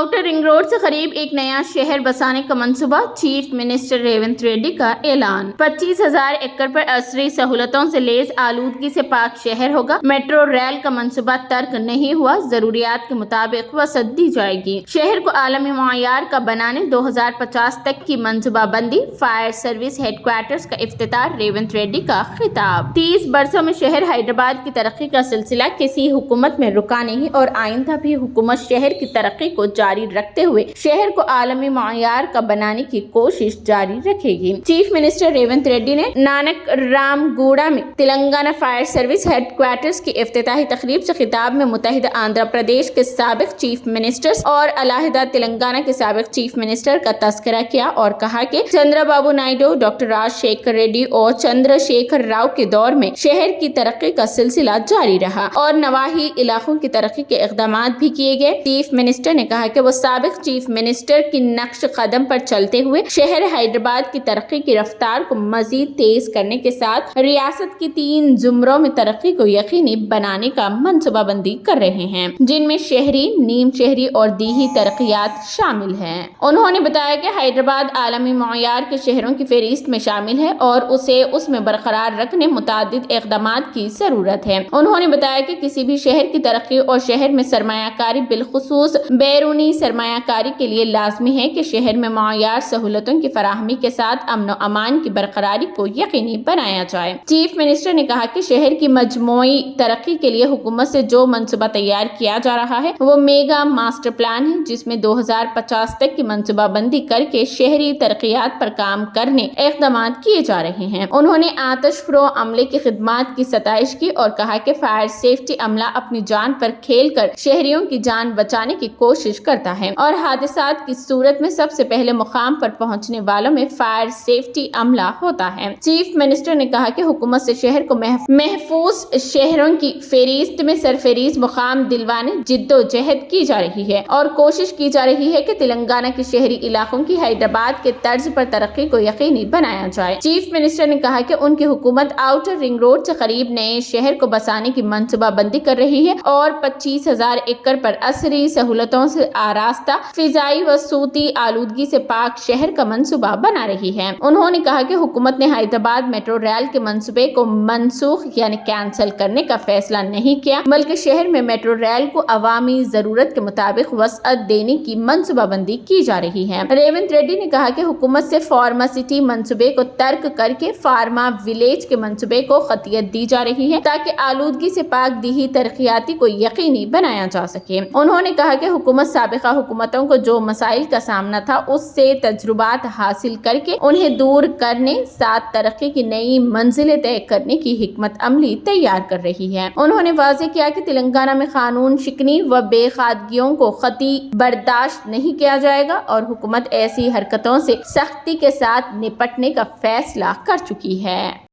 Outer ring road से करीब एक नया शहर बसाने का मंसूबा, चीफ मिनिस्टर रेवंत रेड्डी का ऐलान। 25,000 एकड़ पर असरी सहूलतों से लेस आलूदगी से पाक शहर होगा। मेट्रो रेल का मंसूबा तर्क नहीं हुआ, जरूरियात के मुताबिक वसअत दी जाएगी। शहर को आलमी मयार का बनाने 2050 तक की मंसूबा बंदी। फायर सर्विस हेडक्वार्टर्स का इफ्तिताह, रेवंत रेड्डी का खिताब। 30 बरसों में शहर हैदराबाद की तरक्की का सिलसिला किसी हुकूमत में रुका नहीं और आइंदा भी हुकूमत शहर की तरक्की को जारी रखते हुए शहर को आलमी मयार का बनाने की कोशिश जारी रखेगी। चीफ मिनिस्टर रेवंत रेड्डी ने नानक रामगुड़ा में तेलंगाना फायर सर्विस हेडक्वार्टर्स की इफ्तिताही तकरीब से खिताब में मुत्तहिदा आंध्र प्रदेश के साबिक चीफ मिनिस्टर्स और अलहदा तेलंगाना के साबिक चीफ मिनिस्टर का तस्करा किया और कहा कि चंद्रबाबू नायडू, डॉक्टर राजशेखर रेड्डी और चंद्रशेखर राव के दौर में शहर की तरक्की का सिलसिला जारी रहा और नवाही इलाकों की तरक्की के इक़दाम भी किए गए। चीफ मिनिस्टर ने कहा कि वो साबिक चीफ मिनिस्टर की नक्श कदम पर चलते हुए शहर हैदराबाद की तरक्की की रफ्तार को मजीद तेज करने के साथ रियासत की 3 जुमरों में तरक्की को यकीनी बनाने का मंसूबाबंदी कर रहे हैं, जिनमें शहरी, नीम शहरी और दीही तरक्कियात शामिल हैं। उन्होंने बताया कि हैदराबाद आलमी मयार के शहरों की फहरिस्त में शामिल है और उसे उसमें बरकरार रखने मुतादिद इक़दामात की जरूरत है। उन्होंने बताया कि किसी भी शहर की तरक्की और शहर में सरमायाकारी, बिलखुसूस बैरूनी सरमायाकारी के लिए लाजमी है कि शहर में मयार सहूलतों की फराहमी के साथ अमन व अमान की बरकरारी को यकीनी बनाया जाए। चीफ मिनिस्टर ने कहा कि शहर की मजमूई तरक्की के लिए हुकूमत से जो मंसूबा तैयार किया जा रहा है वो मेगा मास्टर प्लान है, जिसमें 2050 तक की मंसूबाबंदी करके शहरी तरक्कियात पर काम करने इक़दाम किए जा रहे हैं। उन्होंने आतिश फ़रो अमले की खिदमात की सताइश की और कहा कि फायर सेफ्टी अमला अपनी जान पर खेल कर शहरियों की जान बचाने की कोशिश करता है और हादसात की सूरत में सबसे पहले मुकाम पर पहुंचने वालों में फायर सेफ्टी अमला होता है। चीफ मिनिस्टर ने कहा कि हुकूमत से शहर को महफूज शहरों की फहरिस्त में सरफहरिस्त मुकाम दिलवाने जिद्दोजहद की जा रही है और कोशिश की जा रही है कि तेलंगाना के शहरी इलाकों की हैदराबाद के तर्ज पर तरक्की को यकीनी बनाया जाए। चीफ मिनिस्टर ने कहा कि उनकी हुकूमत आउटर रिंग रोड से करीब नए शहर को बसाने की मंसूबाबंदी कर रही है और 25,000 एकड़ पर असरी सहूलतों से आरास्ता फिजाई व सूती आलूदगी से पाक शहर का मंसूबा बना रही है। उन्होंने कहा कि हुकूमत ने हैदराबाद मेट्रो रेल के मंसूबे को मनसूख यानी कैंसिल करने का फैसला नहीं किया, बल्कि शहर में मेट्रो रेल को अवामी जरूरत के मुताबिक वसअत देने की मंसूबाबंदी की जा रही है। रेवंत रेड्डी ने कहा कि हुकूमत से फार्मा सिटी मंसूबे को तर्क करके फार्मा विलेज के मंसूबे को खतियत दी जा रही है ताकि आलूदगी से पाक दीही तरक्कियाती को यकीनी बनाया जा सके। उन्होंने कहा कि हुकूमत साबिका हुकूमतों को जो मसाइल का सामना था उससे तजुर्बात हासिल करके उन्हें दूर करने, साथ तरक्की की नई मंजिलें तय करने की हिकमत अमली तैयार कर रही है। उन्होंने वाज़ेह किया कि तेलंगाना में कानून शिकनी व बेखादगियों को कतई बर्दाश्त नहीं किया जाएगा और हुकूमत ऐसी हरकतों से सख्ती के साथ निपटने का फैसला कर चुकी है।